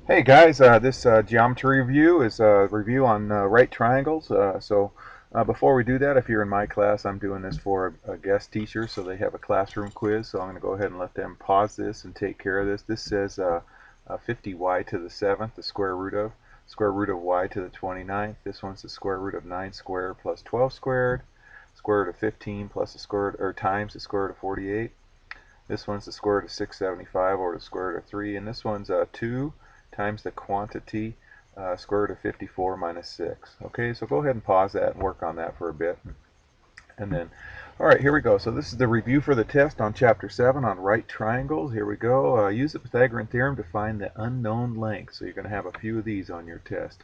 Hey guys, this geometry review is a review on right triangles. Before we do that, if you're in my class, I'm doing this for a guest teacher, so they have a classroom quiz. So I'm going to go ahead and let them pause this and take care of this. This says 50y to the 7th, the square root of y to the 29th. This one's the square root of 9 squared plus 12 squared, square root of 15 plus the square root, or times the square root of 48. This one's the square root of 675 or the square root of 3, and this one's 2 times the quantity square root of 54 minus 6. Okay, so go ahead and pause that and work on that for a bit. And then, all right, here we go. So this is the review for the test on Chapter 7 on right triangles. Here we go. Use the Pythagorean theorem to find the unknown length. So you're going to have a few of these on your test.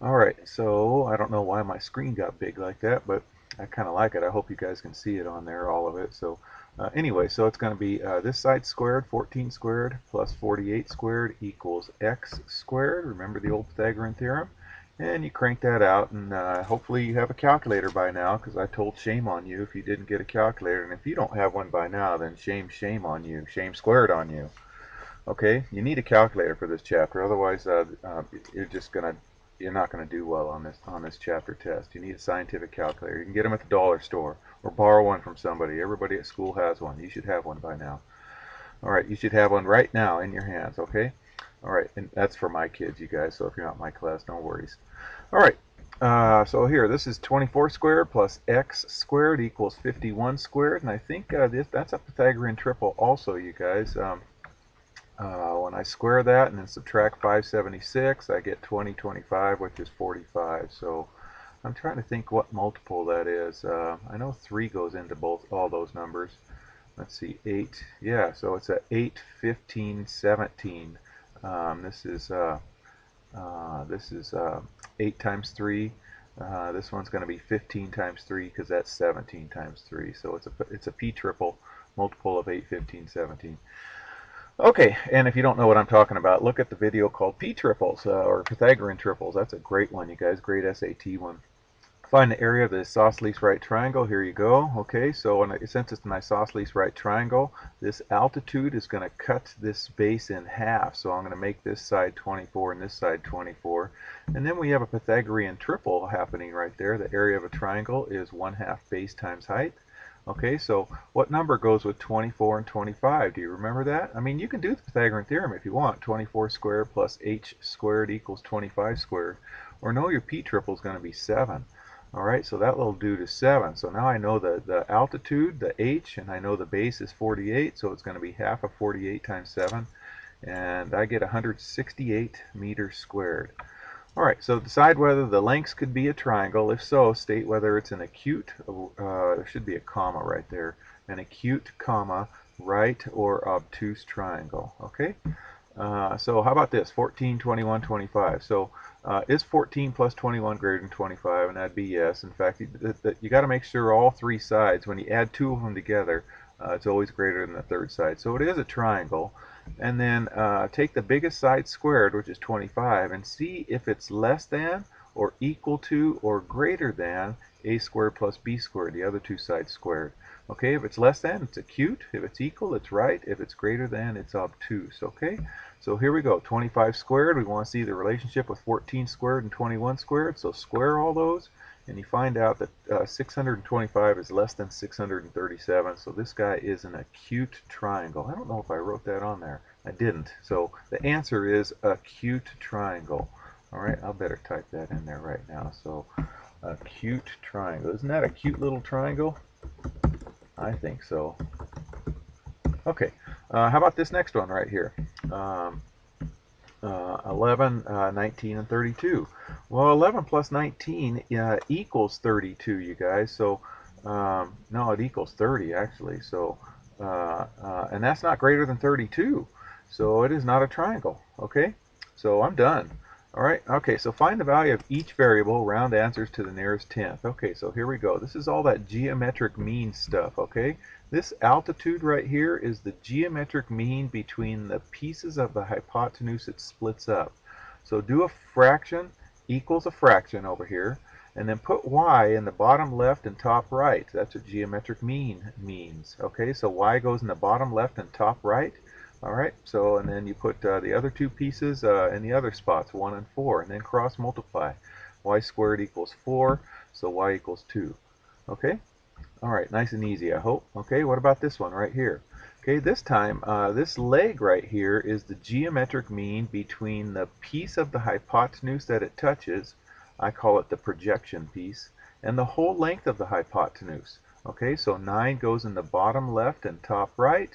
All right, so I don't know why my screen got big like that, but I kind of like it. I hope you guys can see it on there, all of it. So anyway, so it's going to be this side squared, 14 squared, plus 48 squared equals x squared. Remember the old Pythagorean theorem? And you crank that out, and hopefully you have a calculator by now, because I told shame on you if you didn't get a calculator. And if you don't have one by now, then shame on you, shame squared on you. Okay, you need a calculator for this chapter, otherwise you're not gonna do well on this chapter test. You need a scientific calculator. You can get them at the dollar store or borrow one from somebody. Everybody at school has one. You should have one by now. All right, you should have one right now in your hands. Okay. All right, and that's for my kids, you guys. So if you're not in my class, no worries. All right. So here, this is 24 squared plus x squared equals 51 squared, and I think that's a Pythagorean triple also, you guys. When I square that and then subtract 576, I get 2025, which is 45. So I'm trying to think what multiple that is. I know 3 goes into all those numbers. Let's see, 8. Yeah, so it's a 8, 15, 17. This is 8 times 3. This one's going to be 15 times 3 because that's 17 times 3. So it's a p triple, multiple of 8, 15, 17. Okay, and if you don't know what I'm talking about, look at the video called P triples or Pythagorean triples. That's a great one, you guys. Great SAT one. Find the area of the isosceles right triangle. Here you go. Okay, so since it's an isosceles right triangle, this altitude is going to cut this base in half. So I'm going to make this side 24 and this side 24. And then we have a Pythagorean triple happening right there. The area of a triangle is 1/2 base times height. Okay, so what number goes with 24 and 25? Do you remember that? I mean, you can do the Pythagorean theorem if you want. 24 squared plus h squared equals 25 squared. Or no, your p triple is going to be 7. All right, so that will do to 7. So now I know the altitude, the h, and I know the base is 48, so it's going to be half of 48 times 7. And I get 168 meters squared. All right, so decide whether the lengths could be a triangle. If so, state whether it's an acute, there should be a comma right there, an acute, comma, right or obtuse triangle. Okay, so how about this, 14, 21, 25. So is 14 plus 21 greater than 25? And that'd be yes. In fact, you got to make sure all 3 sides, when you add 2 of them together, it's always greater than the 3rd side. So it is a triangle. And then take the biggest side squared, which is 25, and see if it's less than or equal to or greater than a squared plus b squared, the other 2 sides squared. Okay, if it's less than, it's acute. If it's equal, it's right. If it's greater than, it's obtuse. Okay, so here we go. 25 squared, we want to see the relationship with 14 squared and 21 squared. So square all those, and you find out that 625 is less than 637. So this guy is an acute triangle. I don't know if I wrote that on there. I didn't. So the answer is acute triangle. All right, I'll better type that in there right now. So acute triangle. Isn't that a cute little triangle? I think so. Okay, how about this next one right here? 11, 19, and 32. Well, 11 plus 19 equals 32, you guys. So, no, it equals 30, actually. So, and that's not greater than 32. So it is not a triangle. Okay, so I'm done. All right, okay, so find the value of each variable, round answers to the nearest tenth. Okay, so here we go. This is all that geometric mean stuff, okay? This altitude right here is the geometric mean between the pieces of the hypotenuse it splits up. So do a fraction equals a fraction over here, and then put y in the bottom left and top right. That's what geometric mean means. Okay, so y goes in the bottom left and top right. All right, so and then you put the other two pieces in the other spots, 1 and 4, and then cross multiply. Y squared equals 4, so y equals 2. Okay? All right, nice and easy, I hope. Okay, what about this one right here? Okay, this time, this leg right here is the geometric mean between the piece of the hypotenuse that it touches, I call it the projection piece, and the whole length of the hypotenuse. Okay, so 9 goes in the bottom left and top right,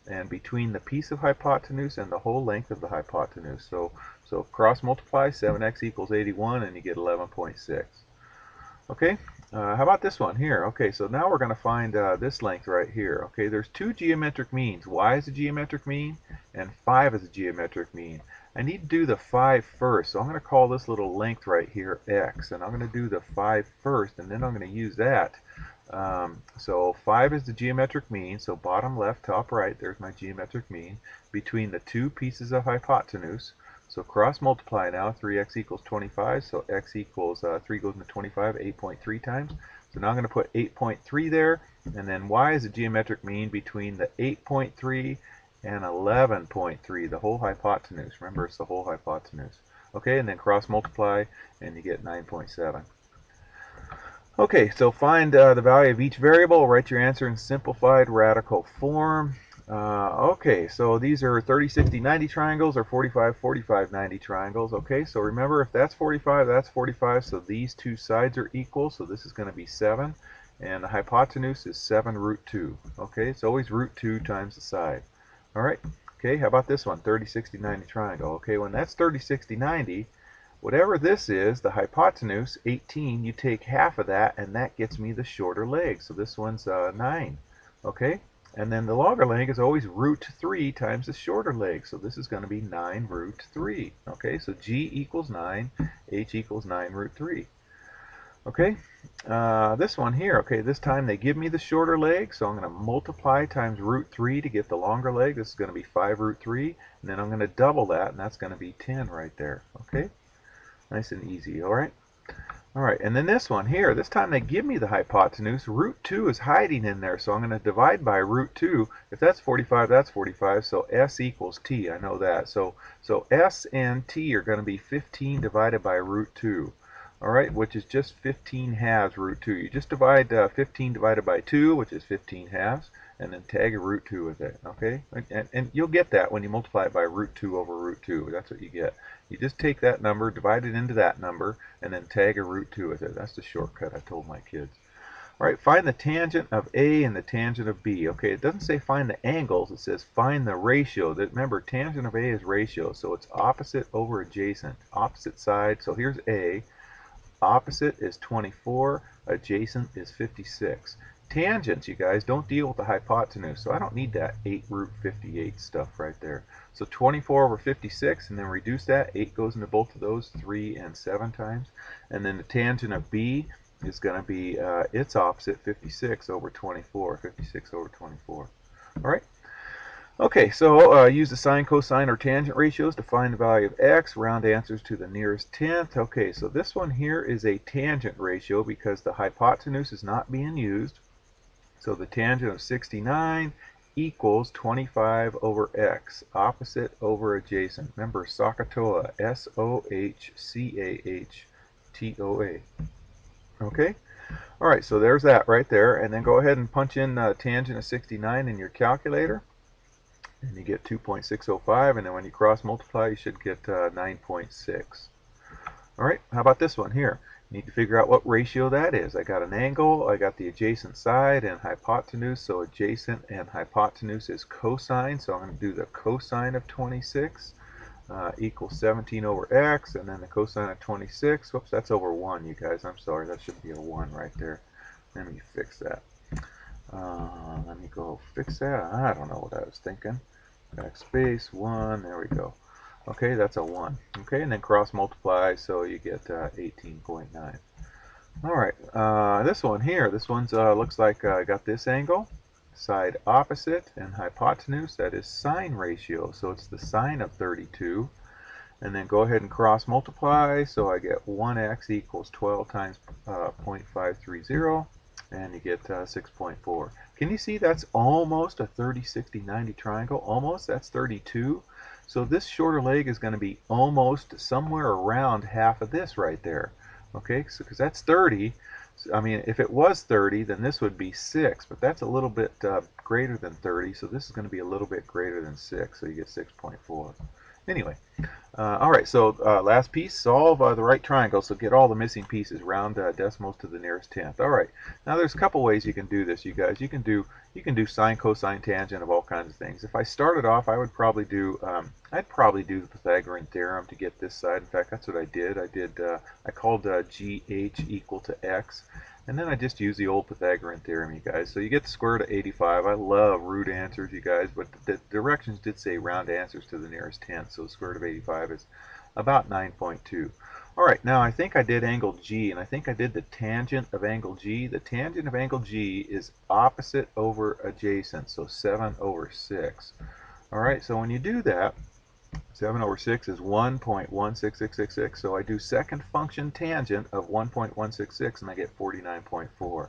and between the piece of hypotenuse and the whole length of the hypotenuse. So cross multiply, 7x equals 81, and you get 11.6. Okay, how about this one here? Okay, so now we're going to find this length right here. Okay, there's two geometric means. Y is a geometric mean, and 5 is a geometric mean. I need to do the 5 first, so I'm going to call this little length right here x, and I'm going to do the 5 first, and then I'm going to use that. So 5 is the geometric mean, so bottom left, top right, there's my geometric mean, between the two pieces of hypotenuse. So cross multiply now, 3x equals 25, so x equals 3 goes into 25, 8.3 times. So now I'm going to put 8.3 there, and then y is a geometric mean between the 8.3 and 11.3, the whole hypotenuse. Remember, it's the whole hypotenuse. Okay, and then cross multiply, and you get 9.7. Okay, so find the value of each variable. Write your answer in simplified radical form. Okay, so these are 30, 60, 90 triangles or 45, 45, 90 triangles. Okay, so remember, if that's 45, that's 45, so these two sides are equal, so this is going to be 7, and the hypotenuse is 7 root 2. Okay, it's always root 2 times the side. All right, okay, how about this one, 30, 60, 90 triangle? Okay, when that's 30, 60, 90, whatever this is, the hypotenuse, 18, you take half of that, and that gets me the shorter leg. So this one's 9. Okay? And then the longer leg is always root 3 times the shorter leg. So this is going to be 9 root 3. Okay? So G equals 9, H equals 9 root 3. Okay? This one here, okay, this time they give me the shorter leg, so I'm going to multiply times root 3 to get the longer leg. This is going to be 5 root 3, and then I'm going to double that, and that's going to be 10 right there. Okay? Nice and easy, all right? All right, and then this one here, this time they give me the hypotenuse. Root 2 is hiding in there, so I'm going to divide by root 2. If that's 45, that's 45, so S equals T. I know that. So S and T are going to be 15 divided by root 2. All right, which is just 15 halves root 2. You just divide 15 divided by 2, which is 15 halves, and then tag a root 2 with it, okay? And you'll get that when you multiply it by root 2 over root 2. That's what you get. You just take that number, divide it into that number, and then tag a root 2 with it. That's the shortcut I told my kids. All right, find the tangent of A and the tangent of B. Okay, it doesn't say find the angles. It says find the ratio. Remember, tangent of A is ratio, so it's opposite over adjacent. Opposite side, so here's A. Opposite is 24, adjacent is 56. Tangents, you guys, don't deal with the hypotenuse, so I don't need that 8 root 58 stuff right there. So 24 over 56, and then reduce that. 8 goes into both of those, 3 and 7 times. And then the tangent of B is going to be its opposite, 56 over 24. 56 over 24. All right. Okay, so use the sine, cosine, or tangent ratios to find the value of x. Round answers to the nearest tenth. Okay, so this one here is a tangent ratio because the hypotenuse is not being used. So the tangent of 69 equals 25 over x, opposite over adjacent. Remember, SOHCAHTOA, S-O-H-C-A-H-T-O-A. Okay? All right, so there's that right there. And then go ahead and punch in tangent of 69 in your calculator. And you get 2.605, and then when you cross multiply, you should get 9.6. All right, how about this one here? You need to figure out what ratio that is. I got an angle, I got the adjacent side and hypotenuse, so adjacent and hypotenuse is cosine, so I'm going to do the cosine of 26 equals 17 over x, and then the cosine of 26, whoops, that's over 1, you guys. I'm sorry, that should be a 1 right there. Let me fix that. Let me go fix that. I don't know what I was thinking. Backspace, 1, there we go. Okay, that's a 1. Okay, and then cross multiply, so you get 18.9. Alright, this one here, this one's looks like I got this angle, side opposite, and hypotenuse, that is sine ratio, so it's the sine of 32. And then go ahead and cross multiply, so I get 1x equals 12 times 0.530. and you get 6.4. Can you see that's almost a 30, 60, 90 triangle? Almost. That's 32. So this shorter leg is going to be almost somewhere around half of this right there. Okay, so because that's 30. I mean, if it was 30, then this would be 6, but that's a little bit greater than 30, so this is going to be a little bit greater than 6, so you get 6.4. Anyway, all right, so last piece, solve the right triangle. So get all the missing pieces, round decimals to the nearest tenth. All right, now there's a couple ways you can do this, you guys. You can do sine, cosine, tangent of all kinds of things. If I started off, I would probably do I'd probably do the Pythagorean theorem to get this side. In fact, that's what I did. I called GH equal to x. And then I just use the old Pythagorean theorem, you guys. So you get the square root of 85. I love root answers, you guys, but the directions did say round answers to the nearest tenth. So the square root of 85 is about 9.2. All right, now I think I did angle G, and I think I did the tangent of angle G. The tangent of angle G is opposite over adjacent, so 7 over 6. All right, so when you do that, 7 over 6 is 1.16666. So I do second function tangent of 1.166 and I get 49.4. All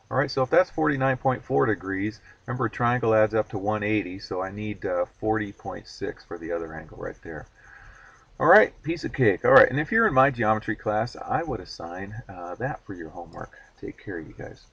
right, so if that's 49.4 degrees, remember a triangle adds up to 180, so I need 40.6 for the other angle right there. All right, piece of cake. All right, and if you're in my geometry class, I would assign that for your homework. Take care, you guys.